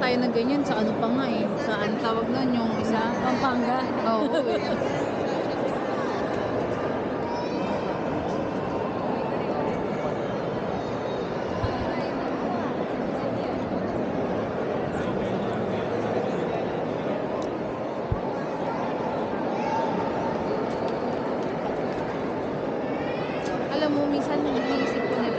tayo ng ganyan sa ano pa nga eh. Saan tawag nun yung isa? Pampanga. Oo eh. Alam mo, minsan iniisip ko na